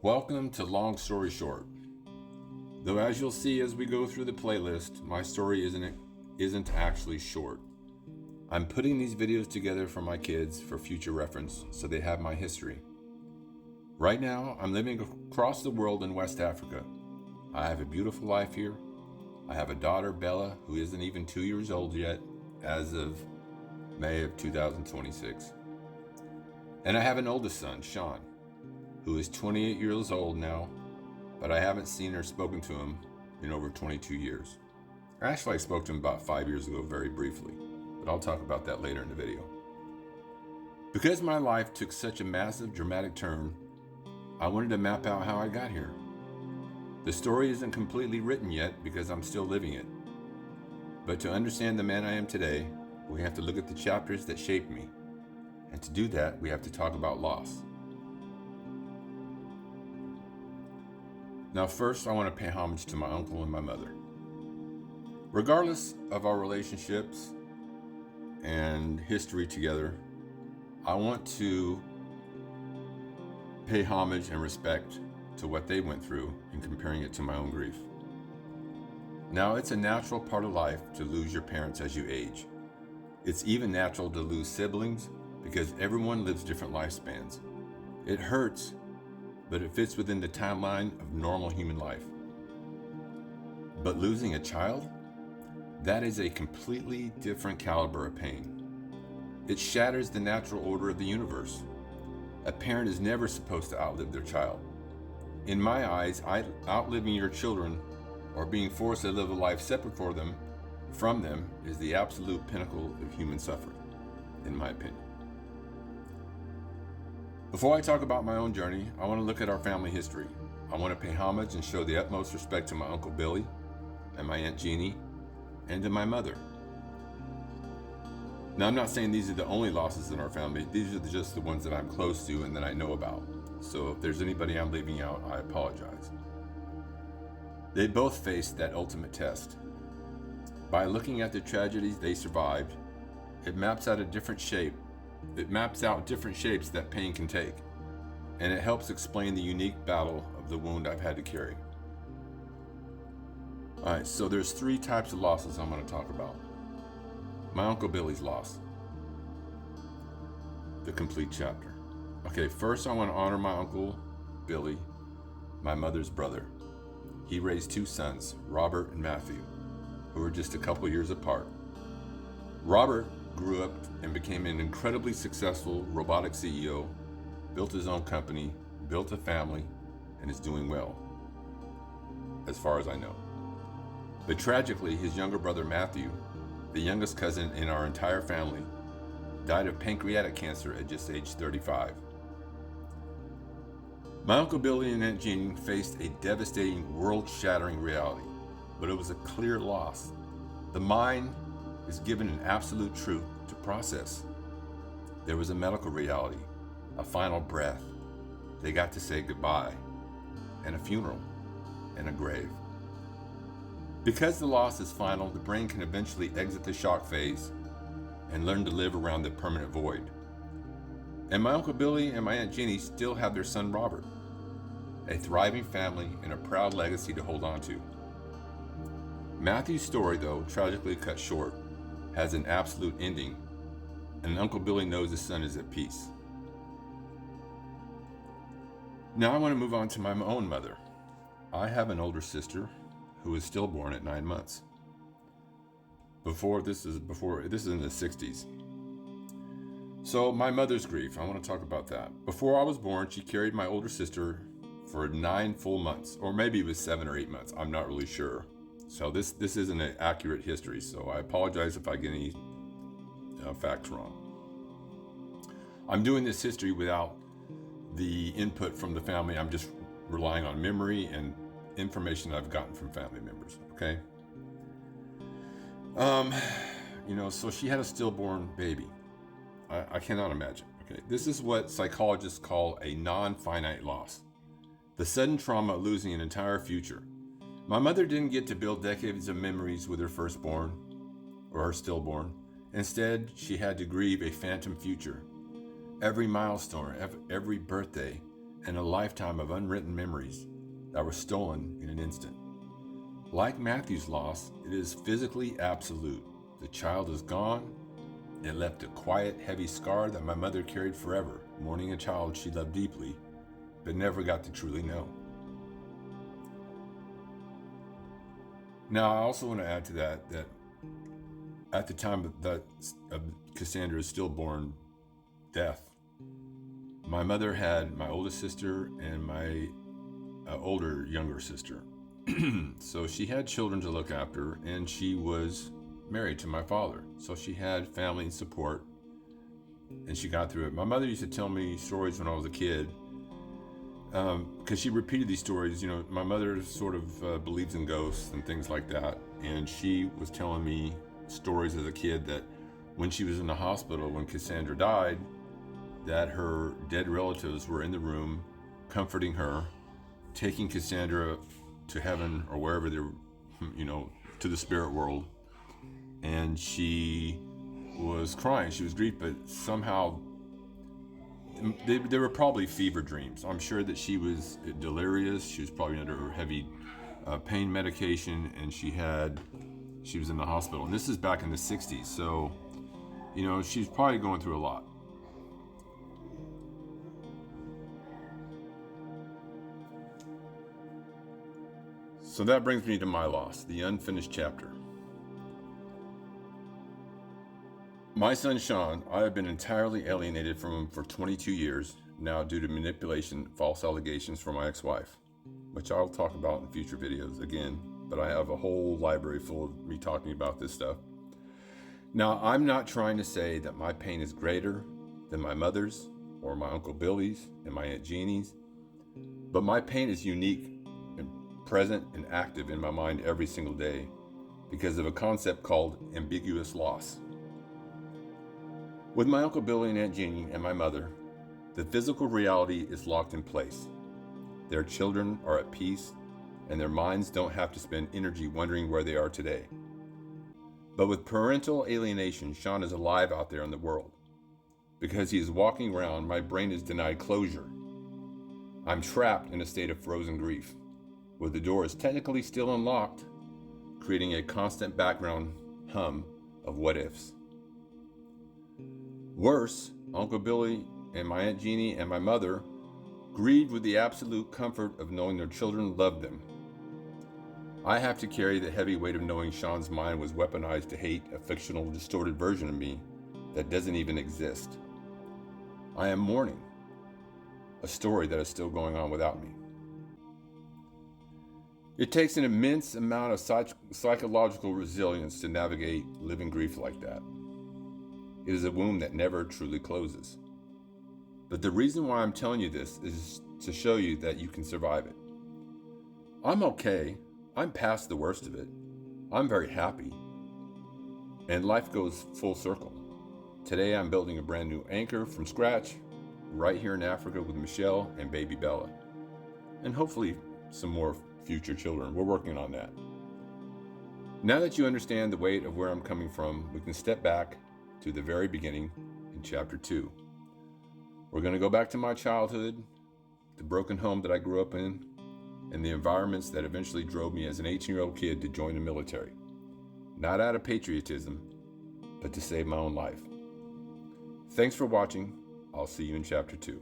Welcome to Long Story Short. Though as you'll see as we go through the playlist, my story isn't actually short. I'm putting these videos together for my kids for future reference so they have my history. Right now, I'm living across the world in West Africa. I have a beautiful life here. I have a daughter, Bella, who isn't even 2 years old yet as of May of 2026. And I have an oldest son, Sean, who is 28 years old now, but I haven't seen or spoken to him in over 22 years. Actually, I spoke to him about 5 years ago very briefly, but I'll talk about that later in the video. Because my life took such a massive, dramatic turn, I wanted to map out how I got here. The story isn't completely written yet because I'm still living it. But to understand the man I am today, we have to look at the chapters that shaped me. And to do that, we have to talk about loss. Now first, I want to pay homage to my uncle and my mother. Regardless of our relationships and history together, I want to pay homage and respect to what they went through and comparing it to my own grief. Now, it's a natural part of life to lose your parents as you age. It's even natural to lose siblings because everyone lives different lifespans. It hurts, but it fits within the timeline of normal human life. But losing a child? That is a completely different caliber of pain. It shatters the natural order of the universe. A parent is never supposed to outlive their child. In my eyes, outliving your children or being forced to live a life separate from them is the absolute pinnacle of human suffering, in my opinion. Before I talk about my own journey, I want to look at our family history. I want to pay homage and show the utmost respect to my Uncle Billy and my Aunt Jeannie and to my mother. Now, I'm not saying these are the only losses in our family. These are just the ones that I'm close to and that I know about. So if there's anybody I'm leaving out, I apologize. They both faced that ultimate test. By looking at the tragedies they survived, it maps out different shapes that pain can take, and it helps explain the unique battle of the wound I've had to carry. Alright, so there's 3 types of losses I'm going to talk about. My Uncle Billy's loss. The complete chapter. Okay, first I want to honor my Uncle Billy, my mother's brother. He raised 2 sons, Robert and Matthew, who were just a couple years apart. Robert grew up and became an incredibly successful robotic CEO, built his own company, built a family, and is doing well, as far as I know. But tragically, his younger brother Matthew, the youngest cousin in our entire family, died of pancreatic cancer at just age 35. My Uncle Billy and Aunt Jean faced a devastating, world-shattering reality, but it was a clear loss. The mind is given an absolute truth to process. There was a medical reality, a final breath. They got to say goodbye, and a funeral, and a grave. Because the loss is final, the brain can eventually exit the shock phase and learn to live around the permanent void. And my Uncle Billy and my Aunt Jeannie still have their son Robert, a thriving family and a proud legacy to hold on to. Matthew's story, though tragically cut short, has an absolute ending, and Uncle Billy knows his son is at peace. Now I want to move on to my own mother. I have an older sister who was stillborn at 9 months. This is in the 60s. So my mother's grief, I want to talk about that. Before I was born, she carried my older sister for 9 full months, or maybe it was 7 or 8 months. I'm not really sure. So this isn't an accurate history, so I apologize if I get any facts wrong. I'm doing this history without the input from the family. I'm just relying on memory and information I've gotten from family members, okay? So she had a stillborn baby. I cannot imagine, okay? This is what psychologists call a non-finite loss. The sudden trauma of losing an entire future. My mother didn't get to build decades of memories with her firstborn, or her stillborn. Instead, she had to grieve a phantom future. Every milestone, every birthday, and a lifetime of unwritten memories that were stolen in an instant. Like Matthew's loss, it is physically absolute. The child is gone. It left a quiet, heavy scar that my mother carried forever, mourning a child she loved deeply, but never got to truly know. Now, I also want to add to that at the time of Cassandra's stillborn death, my mother had my oldest sister and my older younger sister. So she had children to look after, and she was married to my father. So she had family and support, and she got through it. My mother used to tell me stories when I was a kid, because she repeated these stories. You know, my mother sort of believes in ghosts and things like that, and she was telling me stories as a kid that when she was in the hospital when Cassandra died, that her dead relatives were in the room comforting her, taking Cassandra to heaven or wherever they're, to the spirit world. And she was crying, she was grieved, but somehow they were probably fever dreams. I'm sure that she was delirious. She was probably under heavy pain medication, and she was in the hospital. And this is back in the 60s, so she's probably going through a lot. So that brings me to my loss, the unfinished chapter. My son Sean, I have been entirely alienated from him for 22 years now due to manipulation, false allegations from my ex-wife, which I'll talk about in future videos again, but I have a whole library full of me talking about this stuff. Now, I'm not trying to say that my pain is greater than my mother's or my Uncle Billy's and my Aunt Jeannie's, but my pain is unique and present and active in my mind every single day because of a concept called ambiguous loss. With my Uncle Billy and Aunt Jeannie and my mother, the physical reality is locked in place. Their children are at peace, and their minds don't have to spend energy wondering where they are today. But with parental alienation, Sean is alive out there in the world. Because he is walking around, my brain is denied closure. I'm trapped in a state of frozen grief, where the door is technically still unlocked, creating a constant background hum of what ifs. Worse, Uncle Billy and my Aunt Jeannie and my mother grieved with the absolute comfort of knowing their children loved them. I have to carry the heavy weight of knowing Sean's mind was weaponized to hate a fictional, distorted version of me that doesn't even exist. I am mourning a story that is still going on without me. It takes an immense amount of psychological resilience to navigate living grief like that. It is a wound that never truly closes. But the reason why I'm telling you this is to show you that you can survive it. I'm okay. I'm past the worst of it. I'm very happy. And life goes full circle. Today I'm building a brand new anchor from scratch, right here in Africa with Michelle and baby Bella. And hopefully some more future children. We're working on that. Now that you understand the weight of where I'm coming from, we can step back to the very beginning in chapter 2. We're going to go back to my childhood, the broken home that I grew up in, and the environments that eventually drove me as an 18-year-old kid to join the military. Not out of patriotism, but to save my own life. Thanks for watching. I'll see you in chapter 2.